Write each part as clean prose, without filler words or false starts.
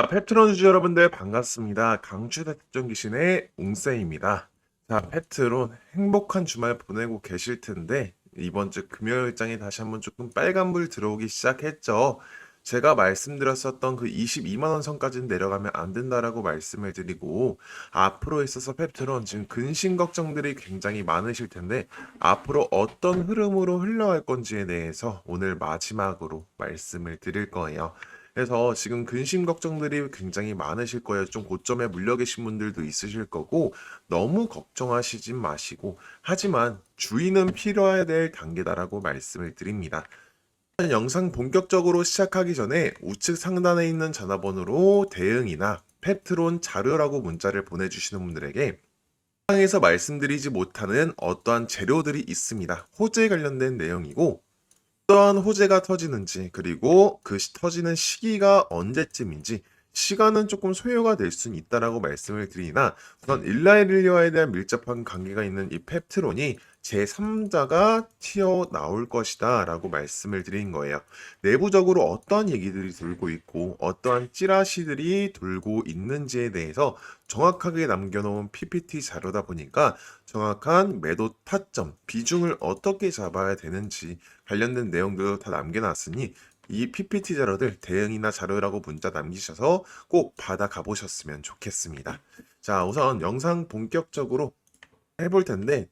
자, 펩트론 유저 여러분들 반갑습니다. 강추대 특전 귀신의 웅쌤입니다. 자, 펩트론 행복한 주말 보내고 계실 텐데 이번 주 금요일장에 다시 한번 조금 빨간불 들어오기 시작했죠. 제가 말씀드렸었던 그 22만 원 선까지는 내려가면 안 된다라고 말씀을 드리고 앞으로 있어서 펩트론 지금 근심 걱정들이 굉장히 많으실 텐데 앞으로 어떤 흐름으로 흘러갈 건지에 대해서 오늘 마지막으로 말씀을 드릴 거예요. 그래서 지금 근심 걱정들이 굉장히 많으실 거예요. 좀 고점에 물려 계신 분들도 있으실 거고 너무 걱정하시진 마시고 하지만 주의는 필요해야 될 단계다라고 말씀을 드립니다. 영상 본격적으로 시작하기 전에 우측 상단에 있는 전화번호로 대응이나 펩트론 자료라고 문자를 보내주시는 분들에게 상에서 말씀드리지 못하는 어떠한 재료들이 있습니다. 호재에 관련된 내용이고 어떠한 호재가 터지는지 그리고 그 터지는 시기가 언제쯤인지 시간은 조금 소요가 될 수는 있다라고 말씀을 드리나 우선 일라이릴리와에 대한 밀접한 관계가 있는 이 펩트론이 제3자가 튀어나올 것이다 라고 말씀을 드린 거예요. 내부적으로 어떠한 얘기들이 돌고 있고 어떠한 찌라시들이 돌고 있는지에 대해서 정확하게 남겨놓은 PPT 자료다 보니까 정확한 매도 타점, 비중을 어떻게 잡아야 되는지 관련된 내용들도 다 남겨놨으니 이 PPT 자료들 대응이나 자료라고 문자 남기셔서 꼭 받아가 보셨으면 좋겠습니다. 자, 우선 영상 본격적으로 해볼 텐데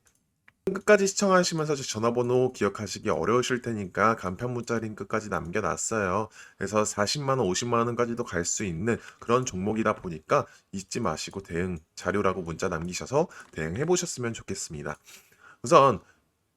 끝까지 시청하시면서 제 전화번호 기억하시기 어려우실 테니까 간편 문자 링크까지 남겨놨어요. 그래서 40만 원, 50만 원까지도 갈 수 있는 그런 종목이다 보니까 잊지 마시고 대응 자료라고 문자 남기셔서 대응해 보셨으면 좋겠습니다. 우선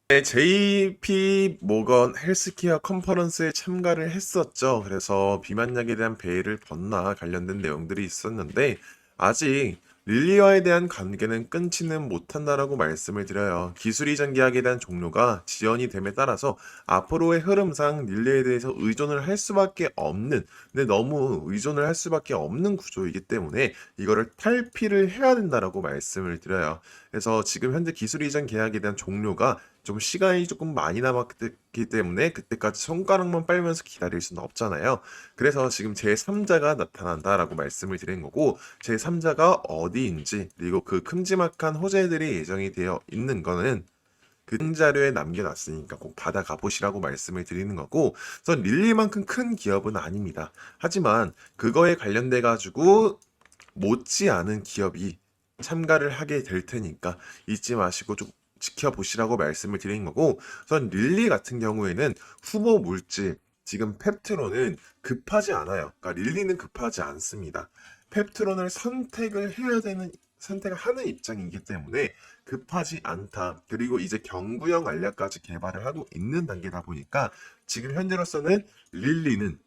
JP 모건 헬스케어 컨퍼런스에 참가를 했었죠. 그래서 비만약에 대한 베일을 벗나 관련된 내용들이 있었는데 아직 릴리와에 대한 관계는 끊지는 못한다라고 말씀을 드려요. 기술 이전 계약에 대한 종료가 지연이 됨에 따라서 앞으로의 흐름상 릴리에 대해서 의존을 할 수밖에 없는, 근데 너무 의존을 할 수밖에 없는 구조이기 때문에 이거를 탈피를 해야 된다라고 말씀을 드려요. 그래서 지금 현재 기술 이전 계약에 대한 종료가 좀 시간이 조금 많이 남았기 때문에 그때까지 손가락만 빨면서 기다릴 수는 없잖아요. 그래서 지금 제3자가 나타난다라고 말씀을 드린 거고 제3자가 어디인지 그리고 그 큼지막한 호재들이 예정이 되어 있는 거는 그 자료에 남겨놨으니까 꼭 받아가 보시라고 말씀을 드리는 거고 우선 릴리만큼 큰 기업은 아닙니다. 하지만 그거에 관련돼 가지고 못지않은 기업이 참가를 하게 될 테니까 잊지 마시고 좀 지켜보시라고 말씀을 드린 거고 우선 릴리 같은 경우에는 후보 물질 지금 펩트론은 급하지 않아요. 그러니까 릴리는 급하지 않습니다. 펩트론을 선택을 하는 입장이기 때문에 급하지 않다. 그리고 이제 경구형 알약까지 개발을 하고 있는 단계다 보니까 지금 현재로서는 릴리는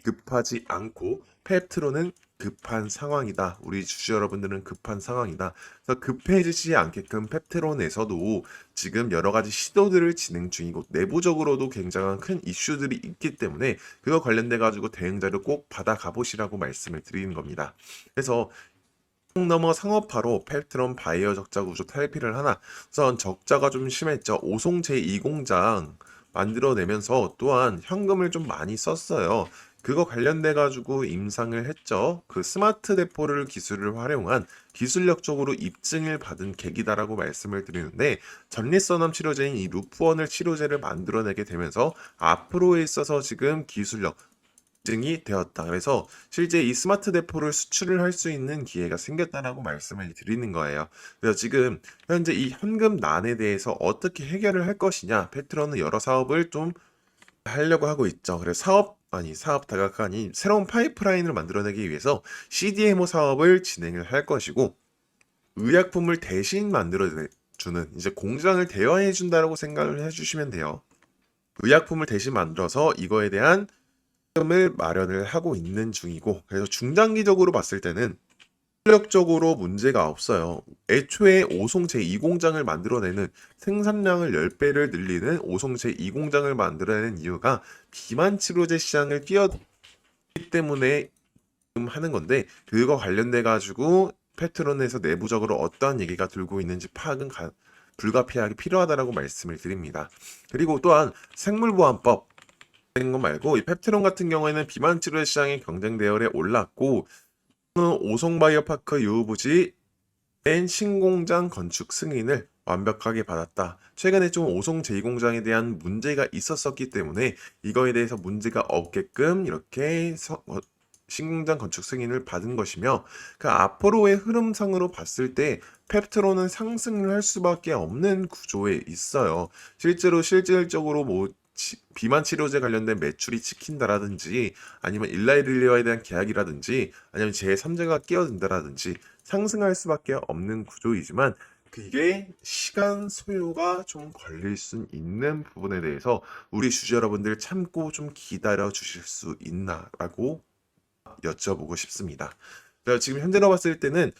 급하지 않고 펩트론은 급한 상황이다. 우리 주주 여러분들은 급한 상황이다. 그래서 급해지지 않게끔 펩트론에서도 지금 여러 가지 시도들을 진행 중이고 내부적으로도 굉장한 큰 이슈들이 있기 때문에 그거 관련돼 가지고 대응자를 꼭 받아가 보시라고 말씀을 드리는 겁니다. 그래서 넘어 상업화로 펠트론 바이오 적자 구조 탈피를 하나 우선 적자가 좀 심했죠. 오송 제2공장 만들어내면서 또한 현금을 좀 많이 썼어요. 그거 관련돼 가지고 임상을 했죠. 그 스마트 대포를 기술을 활용한 기술력적으로 입증을 받은 계기다라고 말씀을 드리는데 전립선암 치료제인 이 루프원을 치료제를 만들어내게 되면서 앞으로에 있어서 지금 기술력 증이 되었다. 그래서 실제 이 스마트 대포를 수출을 할 수 있는 기회가 생겼다라고 말씀을 드리는 거예요. 그래서 지금 현재 이 현금난에 대해서 어떻게 해결을 할 것이냐, 페트론은 여러 사업을 좀 하려고 하고 있죠. 그래서 사업 다각화 아닌 새로운 파이프라인을 만들어내기 위해서 CDMO 사업을 진행을 할 것이고 의약품을 대신 만들어주는 이제 공장을 대여해 준다라고 생각을 해주시면 돼요. 의약품을 대신 만들어서 이거에 대한 을 마련을 하고 있는 중이고 그래서 중장기적으로 봤을 때는 실력적으로 문제가 없어요. 애초에 오송 제2공장을 만들어내는 생산량을 10배를 늘리는 오송 제2공장을 만들어내는 이유가 비만 치료제 시장을 뛰어들기 때문에 하는 건데 그거 관련돼 가지고 페트론에서 내부적으로 어떠한 얘기가 들고 있는지 파악은 불가피하게 필요하다라고 말씀을 드립니다. 그리고 또한 생물보안법 거 말고 이 펩트론 같은 경우에는 비만 치료 시장의 경쟁 대열에 올랐고 오송바이오파크 유후부지 엔 신공장 건축 승인을 완벽하게 받았다. 최근에 좀 오송 제2공장에 대한 문제가 있었었기 때문에 이거에 대해서 문제가 없게끔 이렇게 신공장 건축 승인을 받은 것이며, 그 앞으로의 흐름상으로 봤을 때 펩트론은 상승을 할 수밖에 없는 구조에 있어요. 실질적으로 뭐 비만 치료제 관련된 매출이 찍힌다라든지, 아니면 일라이릴리와에 대한 계약이라든지, 아니면 제3자가 끼어든다라든지 상승할 수밖에 없는 구조이지만, 그게 시간 소요가 좀 걸릴 수 있는 부분에 대해서 우리 주주 여러분들 참고 좀 기다려 주실 수 있나라고 여쭤보고 싶습니다. 지금 현재로 봤을 때는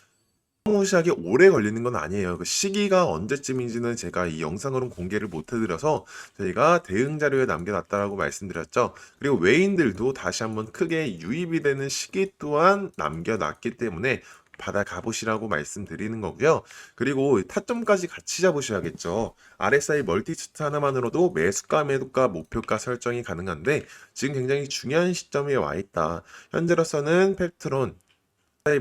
무시하게 오래 걸리는 건 아니에요. 그 시기가 언제쯤인지는 제가 이 영상으로는 공개를 못 해드려서 저희가 대응 자료에 남겨놨다라고 말씀드렸죠. 그리고 외인들도 다시 한번 크게 유입이 되는 시기 또한 남겨놨기 때문에 받아가 보시라고 말씀드리는 거고요. 그리고 타점까지 같이 잡으셔야겠죠. RSI 멀티 차트 하나만으로도 매수가, 매도가, 목표가 설정이 가능한데 지금 굉장히 중요한 시점에 와 있다. 현재로서는 펩트론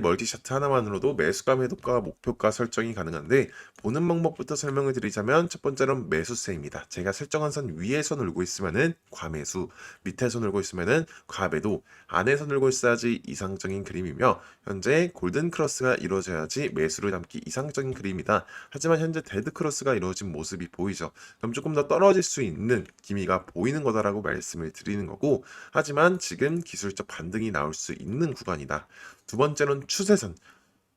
멀티 차트 하나만으로도 매수가, 매도가, 목표가 설정이 가능한데, 보는 방법부터 설명을 드리자면 첫 번째는 매수세입니다. 제가 설정한 선 위에서 놀고 있으면은 과매수, 밑에서 놀고 있으면은 과매도, 안에서 놀고 있어야지 이상적인 그림이며, 현재 골든 크로스가 이루어져야지 매수를 담기 이상적인 그림이다. 하지만 현재 데드 크로스가 이루어진 모습이 보이죠. 그럼 조금 더 떨어질 수 있는 기미가 보이는 거다라고 말씀을 드리는 거고, 하지만 지금 기술적 반등이 나올 수 있는 구간이다. 두 번째는 추세선.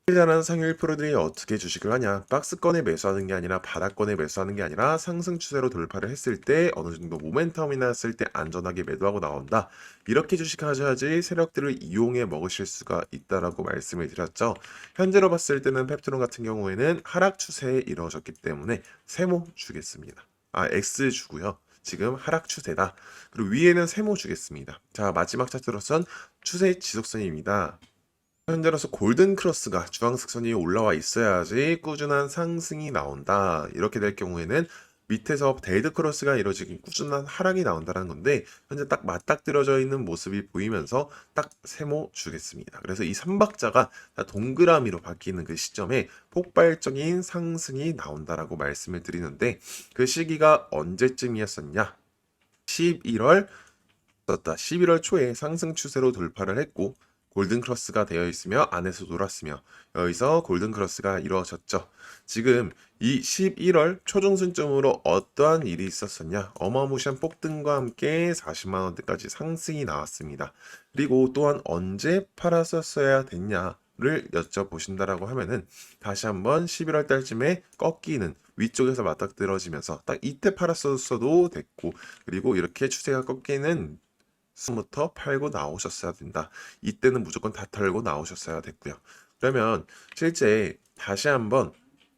잘하는 상위 1%들이 어떻게 주식을 하냐? 박스권에 매수하는 게 아니라 바닥권에 매수하는 게 아니라 상승 추세로 돌파를 했을 때 어느 정도 모멘텀이 났을 때 안전하게 매도하고 나온다. 이렇게 주식하셔야지 세력들을 이용해 먹으실 수가 있다라고 말씀을 드렸죠. 현재로 봤을 때는 펩트론 같은 경우에는 하락 추세에 이루어졌기 때문에 세모 주겠습니다. X 주고요. 지금 하락 추세다. 그리고 위에는 세모 주겠습니다. 자, 마지막 차트로선 추세 지속선입니다. 현재로서 골든 크로스가 주황색 선이 올라와 있어야지 꾸준한 상승이 나온다. 이렇게 될 경우에는 밑에서 데이드 크로스가 이루어지긴 꾸준한 하락이 나온다는 건데, 현재 딱 맞닥뜨려져 있는 모습이 보이면서 딱 세모 주겠습니다. 그래서 이 3박자가 동그라미로 바뀌는 그 시점에 폭발적인 상승이 나온다라고 말씀을 드리는데, 그 시기가 언제쯤이었었냐? 11월 초에 상승 추세로 돌파를 했고 골든 크로스가 되어 있으며 안에서 돌았으며 여기서 골든 크로스가 이루어졌죠. 지금 이 11월 초중순쯤으로 어떠한 일이 있었었냐? 어마무시한 폭등과 함께 40만 원대까지 상승이 나왔습니다. 그리고 또한 언제 팔았었어야 됐냐를 여쭤보신다라고 하면은 다시 한번 11월 달쯤에 꺾이는 위쪽에서 맞닥뜨려지면서 딱 이때 팔았었어도 됐고, 그리고 이렇게 추세가 꺾이는 부터 팔고 나오셨어야 된다. 이때는 무조건 다 털고 나오셨어야 됐고요. 그러면 실제 다시 한번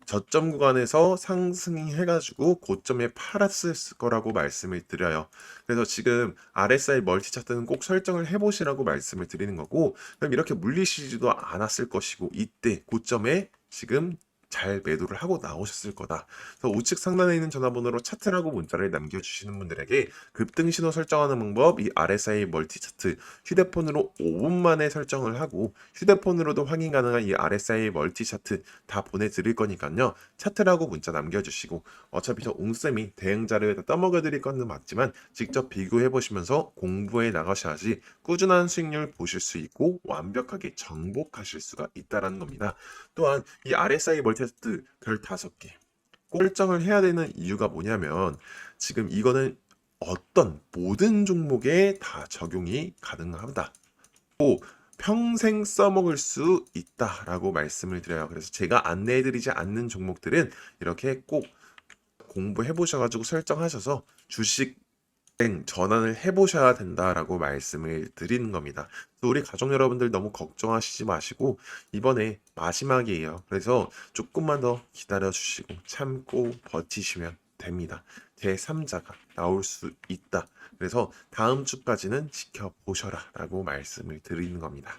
저점 구간에서 상승해가지고 고점에 팔았을 거라고 말씀을 드려요. 그래서 지금 RSI 멀티 차트는 꼭 설정을 해보시라고 말씀을 드리는 거고, 그럼 이렇게 물리시지도 않았을 것이고 이때 고점에 지금 잘 매도를 하고 나오셨을 거다. 그래서 우측 상단에 있는 전화번호로 차트라고 문자를 남겨주시는 분들에게 급등 신호 설정하는 방법, 이 RSI 멀티 차트 휴대폰으로 5분 만에 설정을 하고 휴대폰으로도 확인 가능한 이 RSI 멀티 차트 다 보내드릴 거니까요. 차트라고 문자 남겨주시고, 어차피 저 웅쌤이 대응 자료에다 떠먹여 드릴 건 맞지만 직접 비교해 보시면서 공부해 나가셔야지 꾸준한 수익률 보실 수 있고 완벽하게 정복하실 수가 있다는 겁니다. 또한 이 RSI 멀티 차트 별 5개 꼭 설정을 해야 되는 이유가 뭐냐면, 지금 이거는 어떤 모든 종목에 다 적용이 가능하다. 또 평생 써먹을 수 있다라고 말씀을 드려요. 그래서 제가 안내해드리지 않는 종목들은 이렇게 꼭 공부해 보셔가지고 설정하셔서 주식 전환을 해보셔야 된다라고 말씀을 드리는 겁니다. 우리 가족 여러분들 너무 걱정하시지 마시고 이번에 마지막이에요. 그래서 조금만 더 기다려 주시고 참고 버티시면 됩니다. 제3자가 나올 수 있다. 그래서 다음 주까지는 지켜보셔라 라고 말씀을 드리는 겁니다.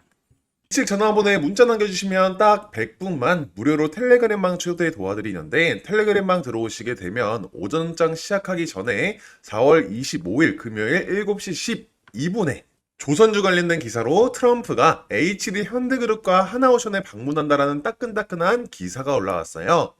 식 전화번호에 문자 남겨주시면 딱 100분만 무료로 텔레그램방 초대 도와드리는데, 텔레그램방 들어오시게 되면 오전장 시작하기 전에 4월 25일 금요일 7시 12분에 조선주 관련된 기사로 트럼프가 HD 현대그룹과 하나오션에 방문한다라는 따끈따끈한 기사가 올라왔어요.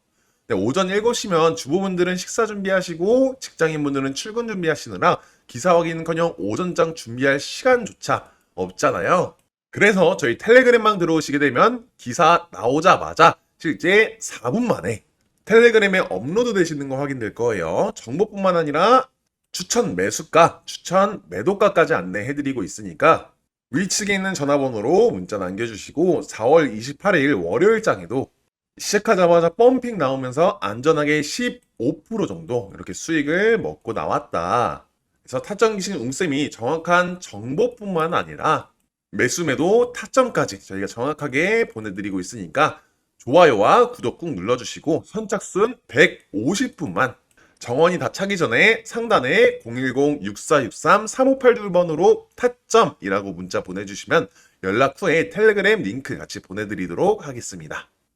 네, 오전 7시면 주부분들은 식사 준비하시고 직장인분들은 출근 준비하시느라 기사 확인은커녕 오전장 준비할 시간조차 없잖아요. 그래서 저희 텔레그램망 들어오시게 되면 기사 나오자마자 실제 4분 만에 텔레그램에 업로드 되시는 거 확인될 거예요. 정보뿐만 아니라 추천 매수가, 추천 매도가까지 안내해드리고 있으니까 위측에 있는 전화번호로 문자 남겨주시고 4월 28일 월요일장에도 시작하자마자 펌핑 나오면서 안전하게 15% 정도 이렇게 수익을 먹고 나왔다. 그래서 타점 기신 웅쌤이 정확한 정보뿐만 아니라 매수 매도 타점까지 저희가 정확하게 보내드리고 있으니까 좋아요와 구독 꾹 눌러주시고 선착순 150분만 정원이 다 차기 전에 상단에 010-6463-3582번으로 타점이라고 문자 보내주시면 연락 후에 텔레그램 링크 같이 보내드리도록 하겠습니다.